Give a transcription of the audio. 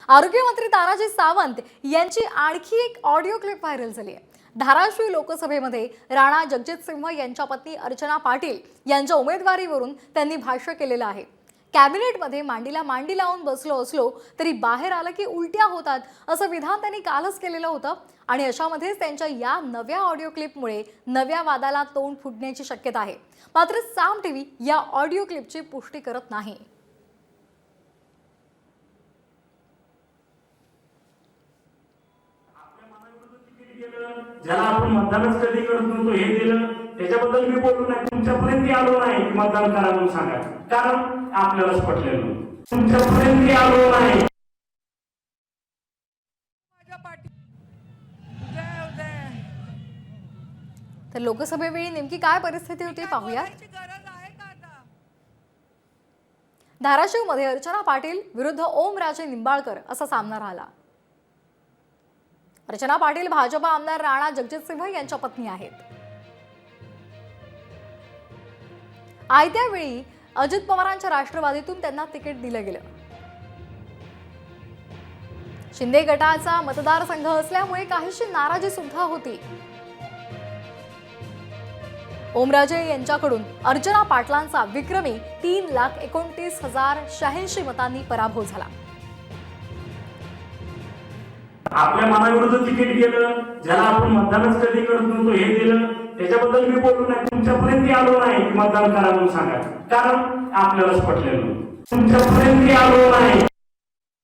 आरोग्यमंत्री तानाजी सावंत यांची आणखी एक ऑडिओ क्लिप व्हायरल झाली आहे। धाराशिव लोकसभेमध्ये राणा जगजितसिंह यांच्या पत्नी अर्चना पाटील यांच्या उमेदवारीवरून त्यांनी भाष्य केलेलं आहे। कॅबिनेटमध्ये मांडीला मांडी लावून बसलो असलो तरी बाहेर आलं की उलट्या होतात असं विधान त्यांनी कालच केलेलं होतं आणि अशामध्येच त्यांच्या या नव्या ऑडिओ क्लिपमुळे नव्या वादाला तोंड फुटण्याची शक्यता आहे। मात्र साम टीव्ही या ऑडिओ क्लिपची पुष्टी करत नाही। ज्याला आपण मतदानच कधी करत नव्हतो हे दिलं त्याच्याबद्दल मी बोललो नाही। तुमच्यापर्यंत आलो नाही की मतदान करा म्हणून सांगा, कारण आपल्यालाच पटलेलं नव्हतं। तुमच्यापर्यंत आलो नाही। तर लोकसभेवेळी नेमकी काय परिस्थिती होती पाहूया। धाराशिवमध्ये अर्चना पाटील विरुद्ध ओमराजे निंबाळकर असा सामना राहिला। अर्चना पाटील भाजपा आमदार राणा जगजितसिंह यांच्या पत्नी आहेत। आयत्या वेळी अजित पवारांच्या राष्ट्रवादीतून त्यांना तिकीट दिलं गेलं। शिंदे गटाचा मतदारसंघ असल्यामुळे काहीशी नाराजी सुद्धा होती। ओमराजे यांच्याकडून अर्चना पाटलांचा विक्रमी 3,29,086 मतांनी पराभव झाला। आपल्या मनाविरुद्ध तिकीट गेलं, ज्याला आपण मतदानच कधी करत नव्हतो हे दिलं त्याच्याबद्दल मी बोललो नाही। तुमच्यापर्यंत आलो नाही की मतदान करा म्हणून सांगा, कारण आपल्यालाच पटलेलं नव्हतं। तुमच्यापर्यंत आलो नाही।